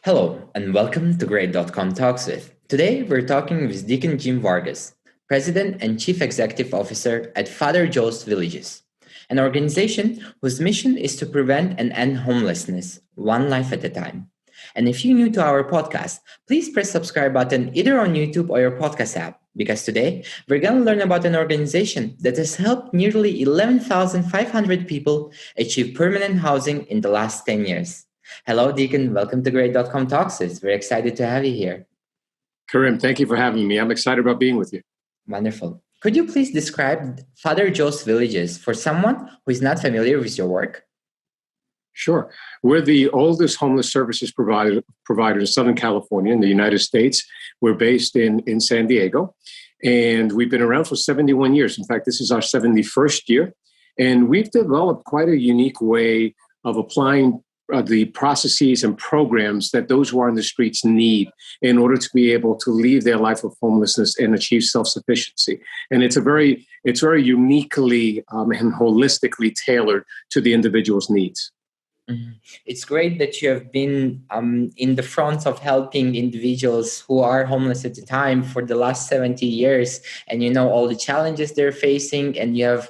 Hello, and welcome to Grade.com Talks With. Today, we're talking with Deacon Jim Vargas, President and Chief Executive Officer at Father Joe's Villages, an organization whose mission is to prevent and end homelessness, one life at a time. And if you're new to our podcast, please press subscribe button either on YouTube or your podcast app, because today we're going to learn about an organization that has helped nearly 11,500 people achieve permanent housing in the last 10 years. Hello, Deacon. Welcome to Grade.com Talks. It's very excited to have you here. Karim, thank you for having me. I'm excited about being with you. Wonderful. Could you please describe Father Joe's Villages for someone who is not familiar with your work? Sure. We're the oldest homeless services provider in Southern California in the United States. We're based in San Diego, and we've been around for 71 years. In fact, this is our 71st year. And we've developed quite a unique way of applying the processes and programs that those who are on the streets need in order to be able to leave their life of homelessness and achieve self-sufficiency. And it's very uniquely and holistically tailored to the individual's needs. Mm-hmm. It's great that you have been in the front of helping individuals who are homeless at the time for the last 70 years, and you know all the challenges they're facing, and you have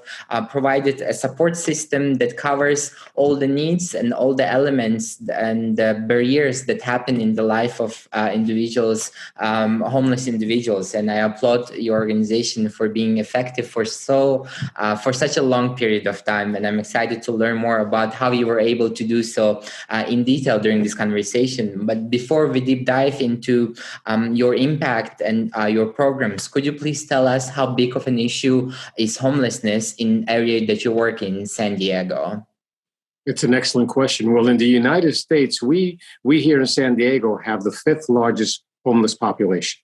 provided a support system that covers all the needs and all the elements and the barriers that happen in the life of individuals, homeless individuals. And I applaud your organization for being effective for such a long period of time. And I'm excited to learn more about how you were able to do so in detail during this conversation. But before we deep dive into your impact and your programs, could you please tell us how big of an issue is homelessness in the area that you work in San Diego? It's an excellent question. Well, in the United States, we here in San Diego have the fifth largest homeless population.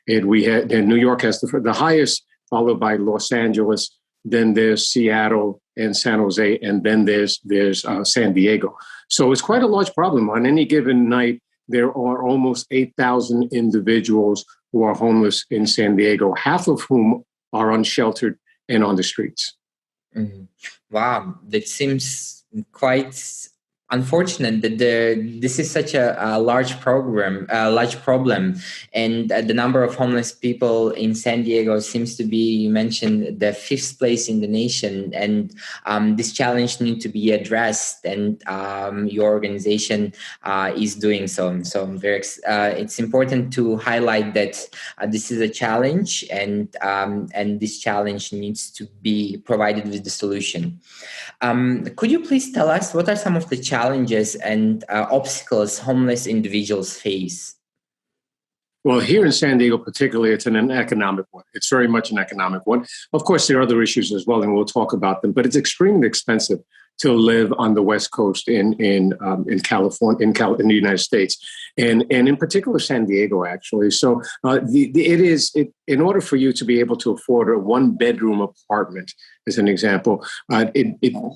And New York has the highest, followed by Los Angeles. Then there's Seattle and San Jose, and then there's San Diego. So it's quite a large problem. On any given night, there are almost 8,000 individuals who are homeless in San Diego, half of whom are unsheltered and on the streets. Mm-hmm. Wow, that seems quite unfortunate that this is such a large problem, and the number of homeless people in San Diego seems to be, you mentioned, the fifth place in the nation, and this challenge needs to be addressed, and your organization is doing so. So it's important to highlight that this is a challenge, and this challenge needs to be provided with the solution. Could you please tell us what are some of the challenges and obstacles homeless individuals face? Well, here in San Diego particularly, it's an economic one. It's very much an economic one. Of course, there are other issues as well, and we'll talk about them, but it's extremely expensive to live on the West Coast in California, in the United States, and in particular San Diego, actually. So in order for you to be able to afford a one-bedroom apartment, as an example,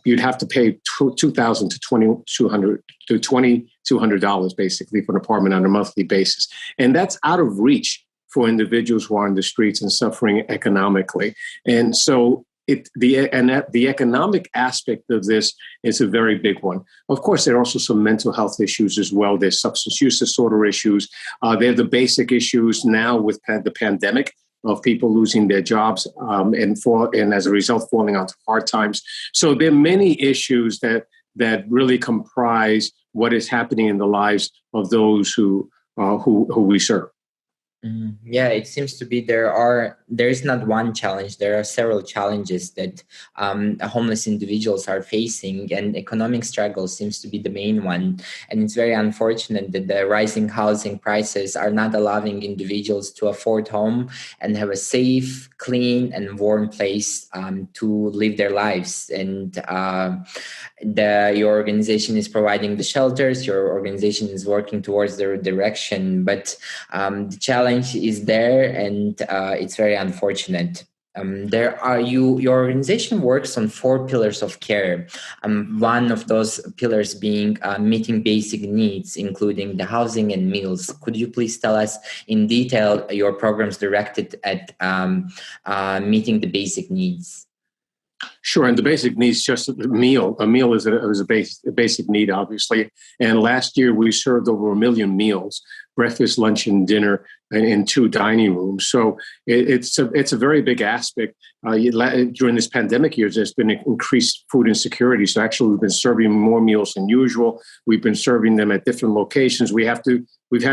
you'd have to pay $2,000 to $2,200 basically for an apartment on a monthly basis, and that's out of reach for individuals who are on the streets and suffering economically, and so. The economic aspect of this is a very big one. Of course, there are also some mental health issues as well. There's substance use disorder issues. They're the basic issues now with the pandemic of people losing their jobs and as a result falling onto hard times. So there are many issues that really comprise what is happening in the lives of those who we serve. Yeah, it seems to be there is not one challenge. There are several challenges that homeless individuals are facing, and economic struggle seems to be the main one. And it's very unfortunate that the rising housing prices are not allowing individuals to afford home and have a safe, clean, and warm place to live their lives. And your organization is providing the shelters. Your organization is working towards their direction, but the challenge is there, and it's very unfortunate. Your organization works on 4 pillars of care. One of those pillars being meeting basic needs, including the housing and meals. Could you please tell us in detail your programs directed at meeting the basic needs? Sure, and the basic needs just a meal. A meal is a basic need, obviously. And last year we served over 1 million meals, breakfast, lunch, and dinner, in 2 dining rooms. So it's a very big aspect. During this pandemic years, there's been increased food insecurity. So actually, we've been serving more meals than usual. We've been serving them at different locations. We've had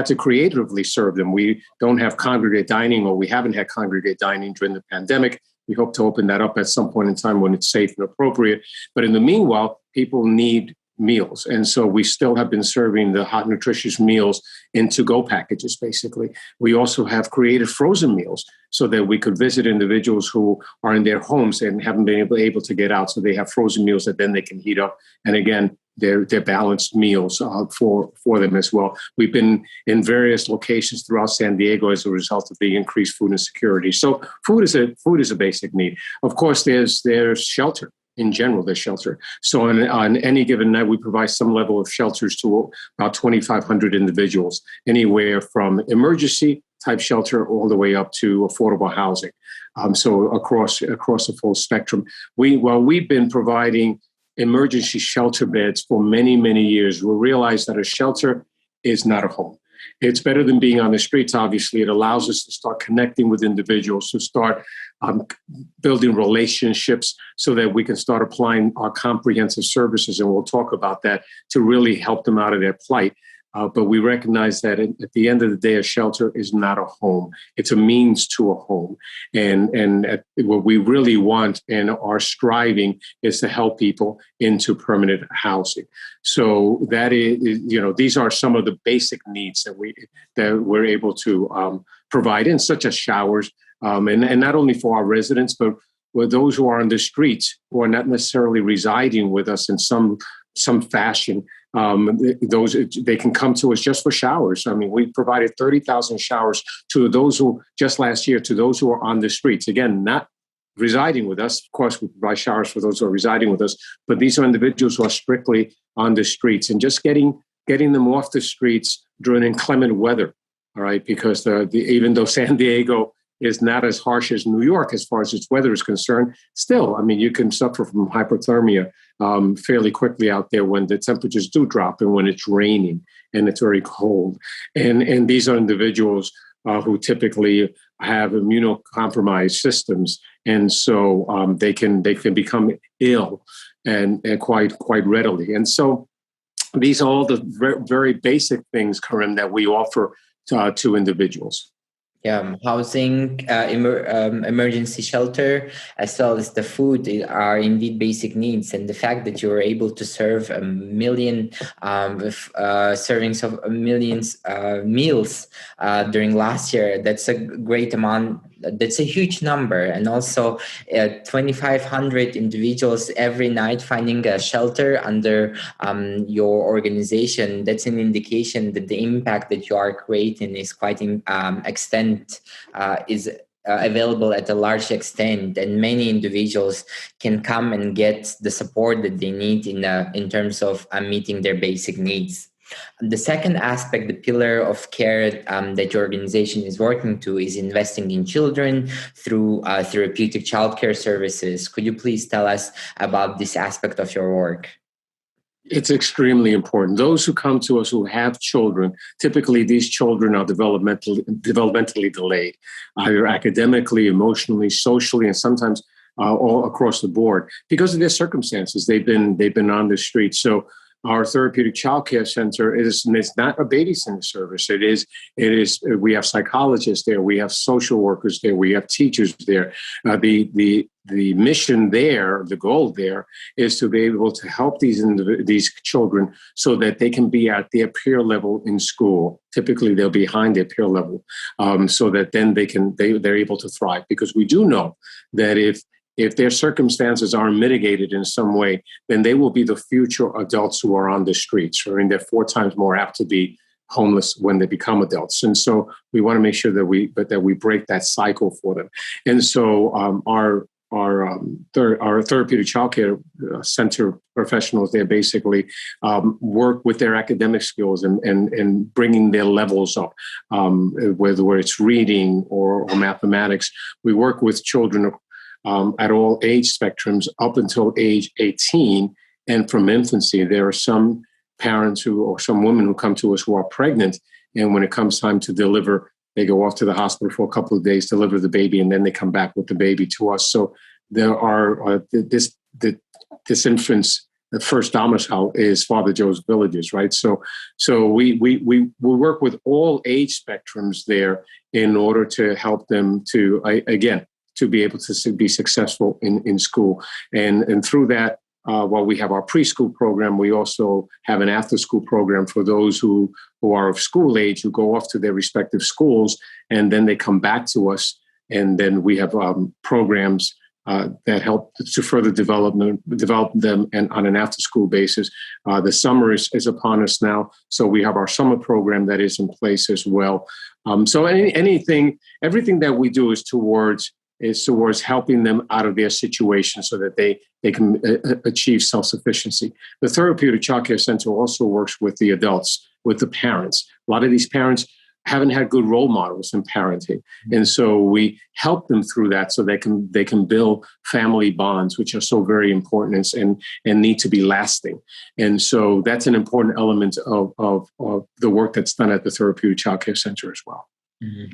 to creatively serve them. We don't have congregate dining, or we haven't had congregate dining during the pandemic. We hope to open that up at some point in time when it's safe and appropriate. But in the meanwhile, people need meals. And so we still have been serving the hot, nutritious meals in to-go packages, basically. We also have created frozen meals so that we could visit individuals who are in their homes and haven't been able to get out. So they have frozen meals that then they can heat up. And again, they're balanced meals for them as well. We've been in various locations throughout San Diego as a result of the increased food insecurity. So food is a basic need. Of course, there's shelter. In general, there's shelter. So on any given night, we provide some level of shelters to about 2,500 individuals, anywhere from emergency type shelter all the way up to affordable housing. So across the full spectrum. While we've been providing emergency shelter beds for many, many years, we realize that a shelter is not a home. It's better than being on the streets, obviously. It allows us to start connecting with individuals, to start building relationships so that we can start applying our comprehensive services. And we'll talk about that to really help them out of their plight. But we recognize that at the end of the day, a shelter is not a home. It's a means to a home. And what we really want and are striving is to help people into permanent housing. So that is, these are some of the basic needs that we're able to provide in, such as showers, and not only for our residents, but for those who are on the streets who are not necessarily residing with us in some fashion. They can come to us just for showers. I mean, we provided 30,000 showers to those who, just last year, to those who are on the streets. Again, not residing with us. Of course, we provide showers for those who are residing with us, but these are individuals who are strictly on the streets, and just getting them off the streets during inclement weather. All right, because even though San Diego is not as harsh as New York as far as its weather is concerned, still, I mean, you can suffer from hypothermia fairly quickly out there when the temperatures do drop and when it's raining and it's very cold. And these are individuals who typically have immunocompromised systems, and so they can become ill and quite readily. And so these are all the very basic things, Karim, that we offer to individuals. Yeah, housing, emergency shelter, as well as the food are indeed basic needs. And the fact that you were able to serve 1 million servings of millions meals during last year, that's a great amount. That's a huge number. And also 2,500 individuals every night finding a shelter under your organization. That's an indication that the impact that you are creating is quite available at a large extent, and many individuals can come and get the support that they need in terms of meeting their basic needs. The second aspect, the pillar of care that your organization is working to, is investing in children through therapeutic childcare services. Could you please tell us about this aspect of your work? It's extremely important. Those who come to us who have children, typically these children are developmentally delayed, either academically, emotionally, socially, and sometimes all across the board because of their circumstances. They've been on the street. So our therapeutic childcare center is not a babysitting service. It is. We have psychologists there. We have social workers there. We have teachers there. The mission there, the goal there, is to be able to help these children so that they can be at their peer level in school. Typically, they're behind their peer level, so that then they're able to thrive. Because we do know that if their circumstances are mitigated in some way, then they will be the future adults who are on the streets, or they're 4 times more apt to be homeless when they become adults. And so we want to make sure that we break that cycle for them. And so our therapeutic childcare center professionals, they basically work with their academic skills and bringing their levels up, whether it's reading or mathematics. We work with children at all age spectrums up until age 18. And from infancy, there are some parents or some women who come to us who are pregnant. And when it comes time to deliver, they go off to the hospital for a couple of days, deliver the baby, and then they come back with the baby to us. So there are this infant's first domicile is Father Joe's Villages, right? So we work with all age spectrums there in order to help them to be able to be successful in school, and through that. While we have our preschool program, we also have an after-school program for those who are of school age, who go off to their respective schools, and then they come back to us. And then we have programs that help to further develop them and on an after-school basis. The summer is upon us now, so we have our summer program that is in place as well. So everything that we do is towards helping them out of their situation so that they can achieve self-sufficiency. The Therapeutic Child Care Center also works with the adults, with the parents. A lot of these parents haven't had good role models in parenting. And so we help them through that so they can build family bonds, which are so very important and need to be lasting. And so that's an important element of the work that's done at the Therapeutic Child Care Center as well. Mm-hmm.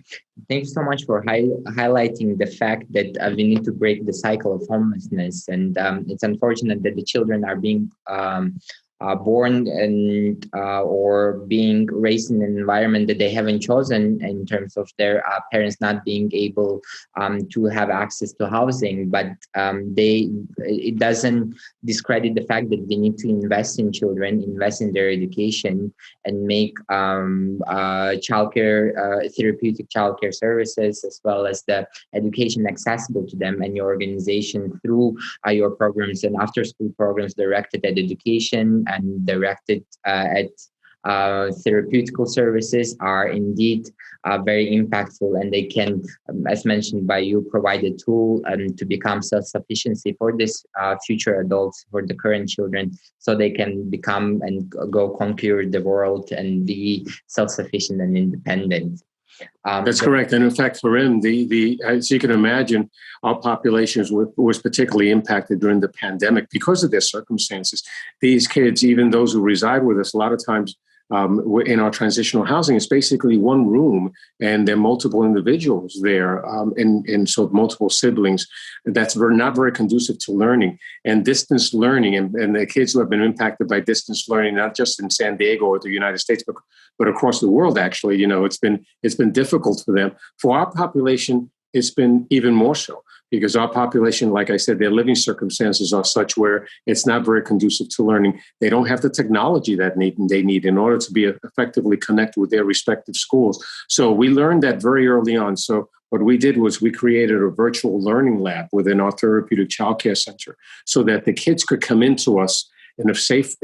Thank you so much for highlighting the fact that we need to break the cycle of homelessness. And it's unfortunate that the children are being born and or being raised in an environment that they haven't chosen, in terms of their parents not being able to have access to housing. But it doesn't discredit the fact that we need to invest in children, invest in their education, and make childcare, therapeutic childcare services, as well as the education accessible to them, and your organization through your programs and after-school programs directed at education and directed at therapeutical services are indeed very impactful, and they can, as mentioned by you, provide a tool to become self-sufficiency for this future adults, for the current children, so they can become and go conquer the world and be self-sufficient and independent. That's correct. And in fact, for him, as you can imagine, our populations was particularly impacted during the pandemic because of their circumstances. These kids, even those who reside with us, a lot of times in our transitional housing, it's basically one room, and there are multiple individuals there, and so multiple siblings. That's not very conducive to learning and distance learning, and the kids who have been impacted by distance learning, not just in San Diego or the United States, but across the world. Actually, it's been difficult for them. For our population, it's been even more so, because our population, like I said, their living circumstances are such where it's not very conducive to learning. They don't have the technology that they need in order to be effectively connected with their respective schools. So we learned that very early on. So what we did was we created a virtual learning lab within our Therapeutic Child Care Center so that the kids could come into us in a safe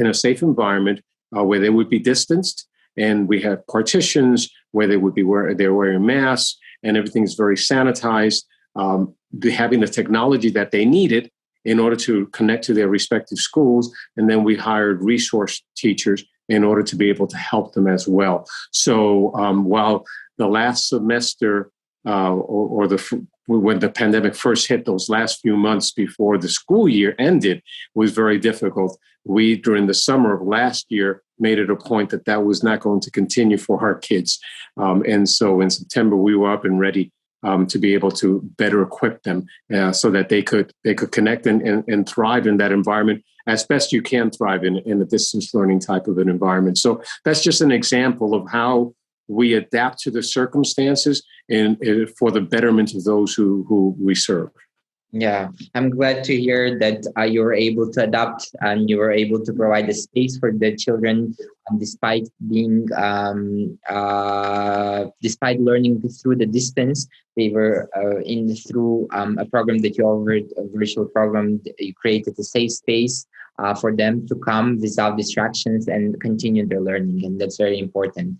environment where they would be distanced. And we have partitions where they're wearing masks, and everything's very sanitized. Having the technology that they needed in order to connect to their respective schools. And then we hired resource teachers in order to be able to help them as well. So while the last semester when the pandemic first hit, those last few months before the school year ended was very difficult, we, during the summer of last year, made it a point that was not going to continue for our kids. And so in September, we were up and ready to be able to better equip them so that they could connect and thrive in that environment as best you can thrive in a distance learning type of an environment. So that's just an example of how we adapt to the circumstances and for the betterment of those who we serve. Yeah, I'm glad to hear that you were able to adapt and you were able to provide the space for the children, despite being, despite learning through the distance. They were through a program that you offered, a virtual program. You created a safe space for them to come without distractions and continue their learning, and that's very important.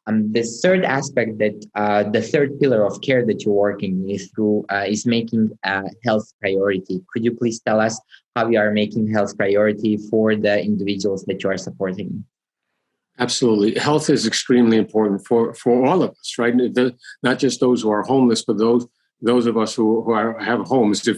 The third aspect that the third pillar of care that you're working is making health priority. Could you please tell us how you are making health priority for the individuals that you are supporting? Absolutely. Health is extremely important for all of us, right? Not just those who are homeless, but those those of us have homes,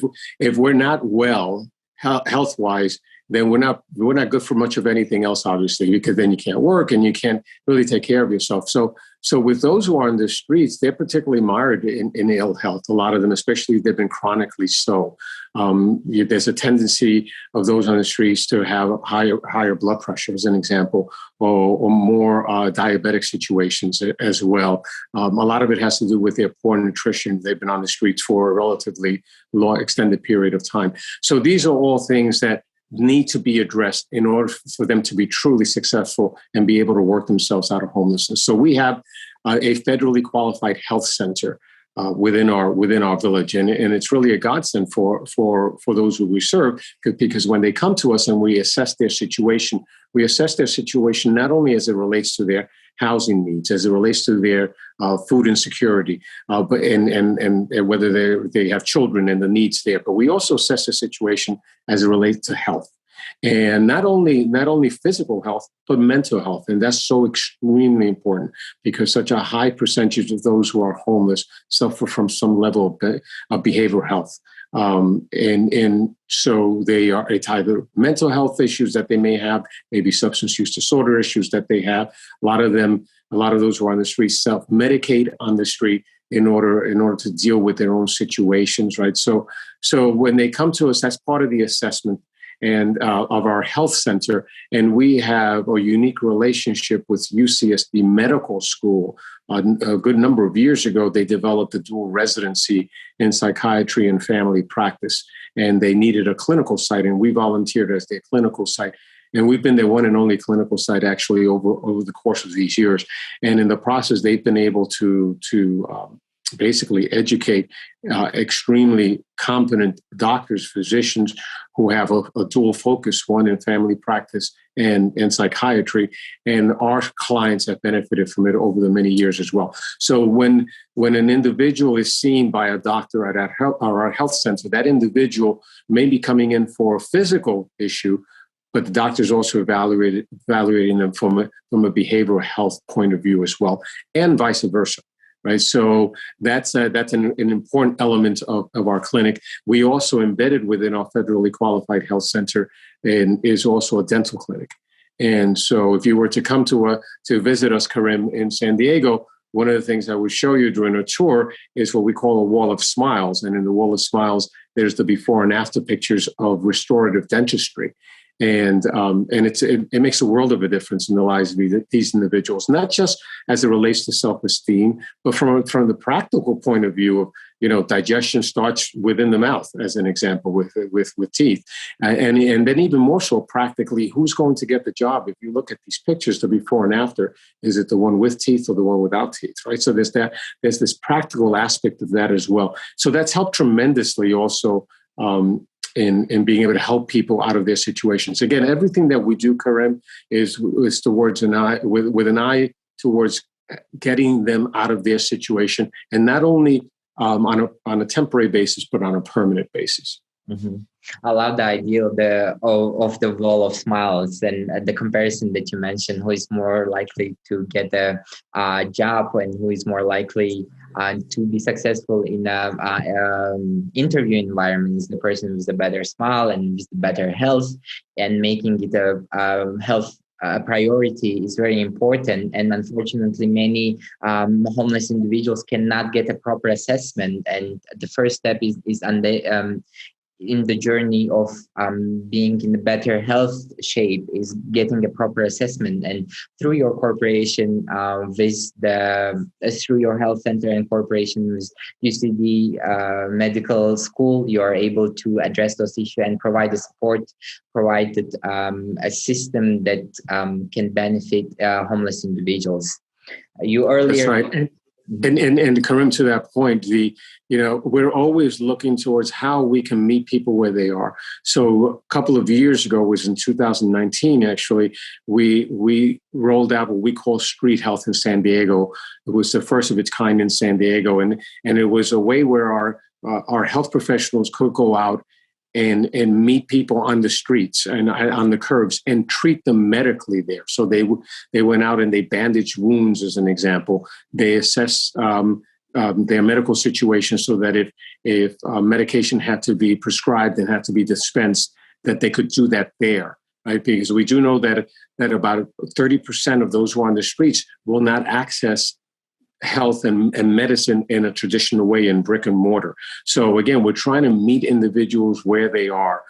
if we're not well health wise, then we're not good for much of anything else, obviously, because then you can't work and you can't really take care of yourself. So with those who are on the streets, they're particularly mired in ill health. A lot of them, especially if they've been chronically so. There's a tendency of those on the streets to have higher blood pressure, as an example, or more diabetic situations as well. A lot of it has to do with their poor nutrition. They've been on the streets for a relatively long, extended period of time. So these are all things that need to be addressed in order for them to be truly successful and be able to work themselves out of homelessness. So we have a federally qualified health center within our village, and it's really a godsend for those who we serve, because when they come to us and we assess their situation not only as it relates to their housing needs, as it relates to their food insecurity, but and whether they have children and the needs there. But we also assess the situation as it relates to health, and not only physical health, but mental health. And that's so extremely important, because such a high percentage of those who are homeless suffer from some level of behavioral health. And so they are, it's either mental health issues that they may have, maybe substance use disorder issues that they have. A lot of those who are on the street self-medicate on the street in order to deal with their own situations, right? So when they come to us, that's part of the assessment and of our health center. And we have a unique relationship with UCSD Medical School. A good number of years ago, they developed a dual residency in psychiatry and family practice, and they needed a clinical site, and we volunteered as their clinical site. And we've been their one and only clinical site actually over the course of these years. And in the process, they've been able to basically educate extremely competent doctors, physicians who have a dual focus, one in family practice and psychiatry. And our clients have benefited from it over the many years as well. So when an individual is seen by a doctor at our health center, that individual may be coming in for a physical issue, but the doctor's also evaluating them from a behavioral health point of view as well, and vice versa. Right, so that's an important element of our clinic. We also embedded within our federally qualified health center and is also a dental clinic. And so, if you were to come to visit us, Karim, in San Diego, one of the things I would show you during a tour is what we call a wall of smiles. And in the wall of smiles, there's the before and after pictures of restorative dentistry. And it makes a world of a difference in the lives of these individuals, not just as it relates to self-esteem, but from the practical point of view of, digestion starts within the mouth, as an example, with teeth. And then even more so practically, who's going to get the job? If you look at these pictures, the before and after, is it the one with teeth or the one without teeth, right? So there's this practical aspect of that as well. So that's helped tremendously also, in being able to help people out of their situations. Again, everything that we do, Karim, is towards an eye towards getting them out of their situation, and not only on a temporary basis, but on a permanent basis. Mm-hmm. I love the idea of the wall of smiles, and the comparison that you mentioned, who is more likely to get a job and who is more likely to be successful in interview environments, the person with a better smile and with better health, and making it a health priority is very important. And unfortunately, many homeless individuals cannot get a proper assessment. And the first step is in the journey of being in a better health shape is getting a proper assessment. And through your corporation, through your health center and corporation with UCD Medical School, you are able to address those issues and provide the support, provided a system that can benefit homeless individuals. You earlier. That's right. And Karim, to that point, we're always looking towards how we can meet people where they are. So a couple of years ago, was in 2019, actually, we rolled out what we call street health in San Diego. It was the first of its kind in San Diego. And it was a way where our health professionals could go out and meet people on the streets and on the curbs and treat them medically there. So they went out and they bandaged wounds, as an example. They assessed their medical situation, so that if medication had to be prescribed and had to be dispensed, that they could do that there, right? Because we do know that about 30% of those who are on the streets will not access health and medicine in a traditional way in brick and mortar. So again, we're trying to meet individuals where they are,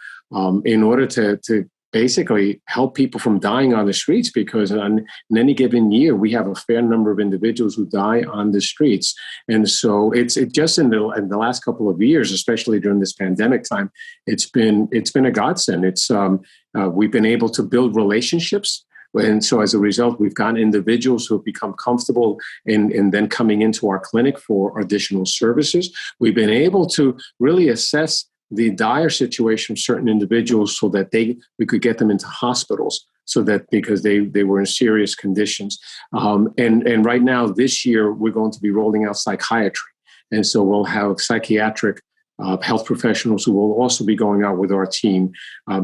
in order to basically help people from dying on the streets, because in any given year, we have a fair number of individuals who die on the streets. And so it's just in the last couple of years, especially during this pandemic time, it's been a godsend. We've been able to build relationships. And so as a result, we've gotten individuals who have become comfortable in then coming into our clinic for additional services. We've been able to really assess the dire situation of certain individuals so that we could get them into hospitals, so that because they were in serious conditions. And right now, this year, we're going to be rolling out psychiatry. And so we'll have psychiatric health professionals who will also be going out with our team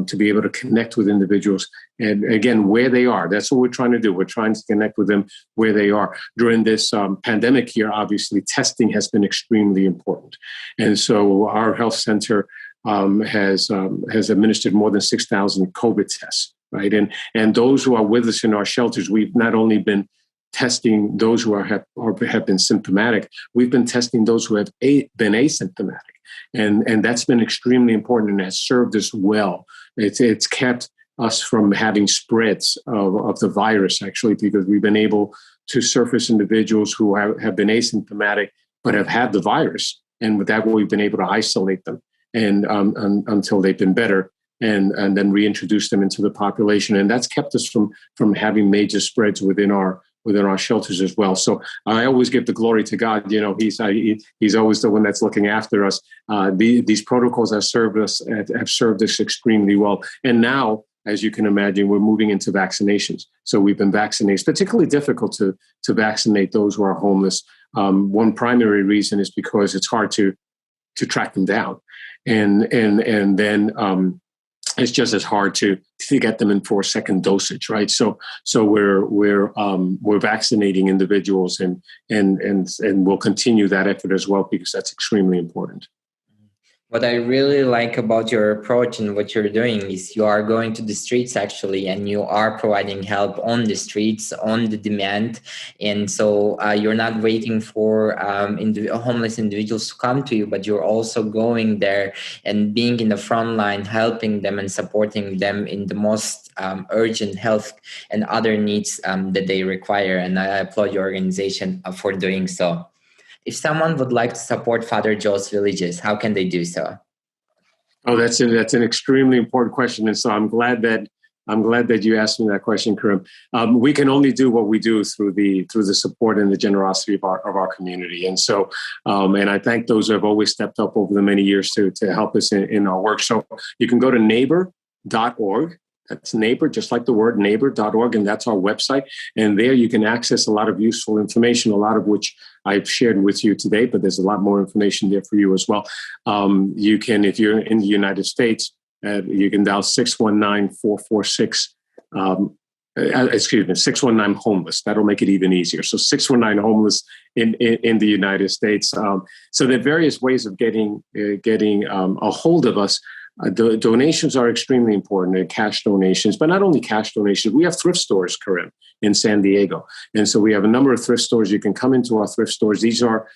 to be able to connect with individuals. And again, where they are, that's what we're trying to do. We're trying to connect with them where they are. During this pandemic year, obviously, testing has been extremely important. And so our health center has administered more than 6,000 COVID tests, right? And those who are with us in our shelters, we've not only been testing those who have been symptomatic, we've been testing those who have been asymptomatic. And that's been extremely important and has served us well. It's kept us from having spreads of the virus, actually, because we've been able to surface individuals who have been asymptomatic but have had the virus. And with that, we've been able to isolate them and until they've been better, and then reintroduce them into the population. And that's kept us from having major spreads within our shelters as well. So I always give the glory to God. You know, he's always the one that's looking after us. These protocols have served us extremely well. And now, as you can imagine, we're moving into vaccinations. So we've been vaccinated. It's particularly difficult to vaccinate those who are homeless. One primary reason is because it's hard to track them down, and then it's just as hard to get them in for a second dosage, right? So we're vaccinating individuals, and we'll continue that effort as well, because that's extremely important. What I really like about your approach and what you're doing is you are going to the streets, actually, and you are providing help on the streets, on the demand. And so you're not waiting for homeless individuals to come to you, but you're also going there and being in the front line, helping them and supporting them in the most urgent health and other needs that they require. And I applaud your organization for doing so. If someone would like to support Father Joe's Villages, how can they do so? Oh, that's an extremely important question, and so I'm glad that you asked me that question, Karim. We can only do what we do through the support and the generosity of our community, and so and I thank those who have always stepped up over the many years to help us in our work. So you can go to neighbor.org. That's neighbor, just like the word neighbor.org. And that's our website. And there you can access a lot of useful information, a lot of which I've shared with you today, but there's a lot more information there for you as well. You can, if you're in the United States, you can dial 619-446, 619 homeless. That'll make it even easier. So 619 homeless in the United States. So there are various ways of getting a hold of us. The donations are extremely important, cash donations, but not only cash donations. We have thrift stores, Karim, in San Diego. And so we have a number of thrift stores. You can come into our thrift stores. These are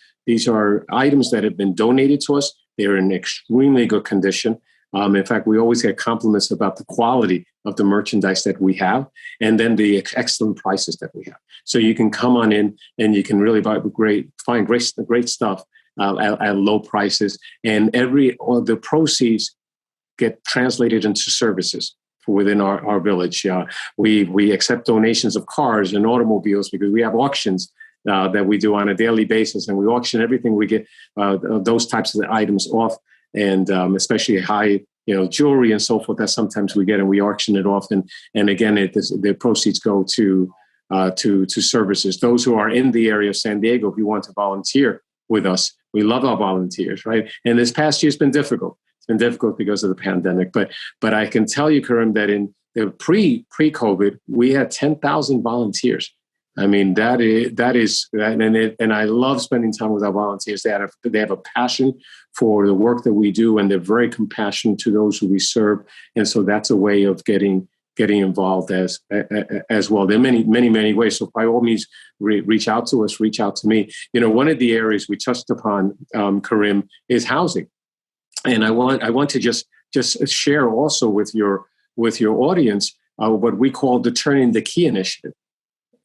items that have been donated to us. They're in extremely good condition. In fact, we always get compliments about the quality of the merchandise that we have, and then the excellent prices that we have. So you can come on in and you can really find great stuff at low prices. And all the proceeds get translated into services within our village. We accept donations of cars and automobiles because we have auctions that we do on a daily basis, and we auction everything we get those types of items off, and especially high jewelry and so forth that sometimes we get, and we auction it off. And again, the proceeds go to services. Those who are in the area of San Diego, if you want to volunteer with us, we love our volunteers, right? And this past year's been difficult. Been difficult because of the pandemic, but I can tell you, Karim, that in the pre-COVID, we had 10,000 volunteers I mean, and I love spending time with our volunteers. They have a passion for the work that we do, and they're very compassionate to those who we serve. And so that's a way of getting involved as well. There are many ways. So by all means, reach out to us, reach out to me. One of the areas we touched upon, Karim, is housing, and I want to just share also with your audience what we call the Turning the Key initiative.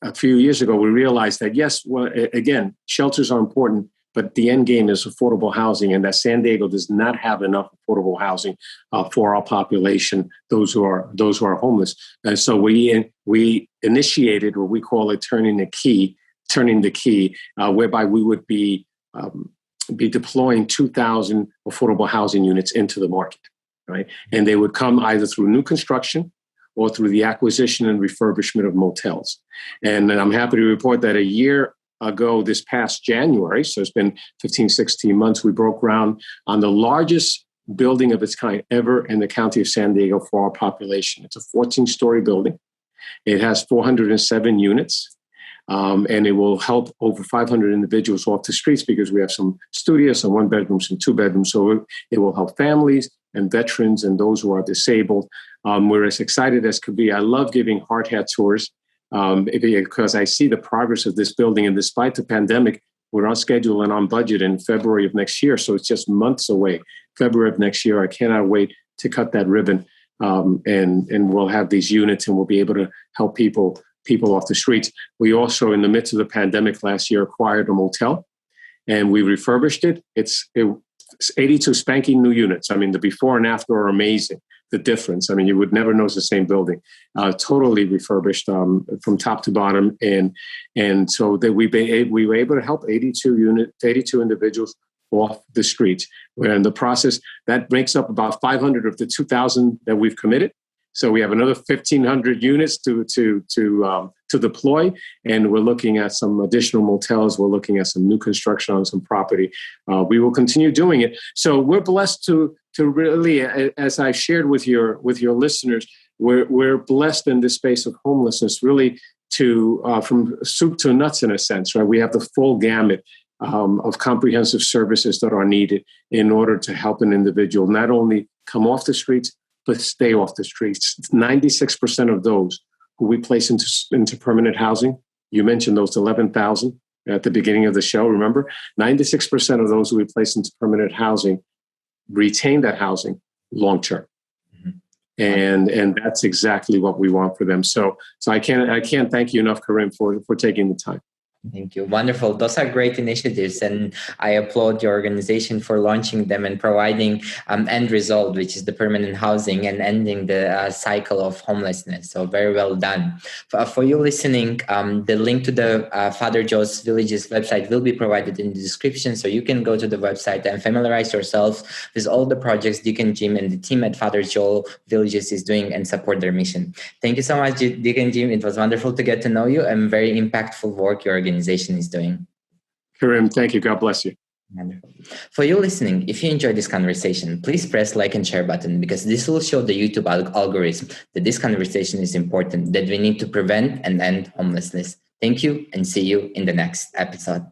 A few years ago, we realized that, yes, well, again, shelters are important, but the end game is affordable housing, and that San Diego does not have enough affordable housing for our population, those who are homeless. And so we initiated what we call it turning the key, whereby we would be deploying 2,000 affordable housing units into the market, right? And they would come either through new construction or through the acquisition and refurbishment of motels. And I'm happy to report that a year ago, this past January, so it's been 15, 16 months, we broke ground on the largest building of its kind ever in the county of San Diego for our population. It's a 14-story building. It has 407 units, and it will help over 500 individuals off the streets because we have some studios, some one bedrooms, some two bedrooms. So it will help families and veterans and those who are disabled. We're as excited as could be. I love giving hard hat tours because I see the progress of this building. And despite the pandemic, we're on schedule and on budget in February of next year. So it's just months away. February of next year, I cannot wait to cut that ribbon. And we'll have these units and we'll be able to help people off the streets. We also, in the midst of the pandemic last year, acquired a motel and we refurbished it. It's 82 spanking new units. I mean, the before and after are amazing. The difference. I mean, you would never know it's the same building. Totally refurbished from top to bottom, and so that we were able to help 82 individuals off the streets. We're in the process that makes up about 500 of the 2,000 that we've committed. So we have another 1,500 units to deploy, and we're looking at some additional motels. We're looking at some new construction on some property. We will continue doing it. So we're blessed to really, as I shared with your listeners, we're blessed in this space of homelessness, really to from soup to nuts in a sense, right? We have the full gamut of comprehensive services that are needed in order to help an individual not only come off the streets, but stay off the streets. 96% of those who we place into permanent housing, you mentioned those 11,000 at the beginning of the show, remember? 96% of those who we place into permanent housing retain that housing long-term. Mm-hmm. And that's exactly what we want for them. So I can't thank you enough, Karim, for taking the time. Thank you. Wonderful. Those are great initiatives, and I applaud your organization for launching them and providing end result, which is the permanent housing and ending the cycle of homelessness. So very well done. For you listening, the link to the Father Joe's Villages website will be provided in the description, so you can go to the website and familiarize yourself with all the projects Deacon Jim and the team at Father Joe Villages is doing and support their mission. Thank you so much, Deacon Jim. It was wonderful to get to know you and very impactful work your organization is doing. Karim, thank you. God bless you. Wonderful. For you listening, if you enjoyed this conversation, please press like and share button because this will show the YouTube algorithm that this conversation is important, that we need to prevent and end homelessness. Thank you and see you in the next episode.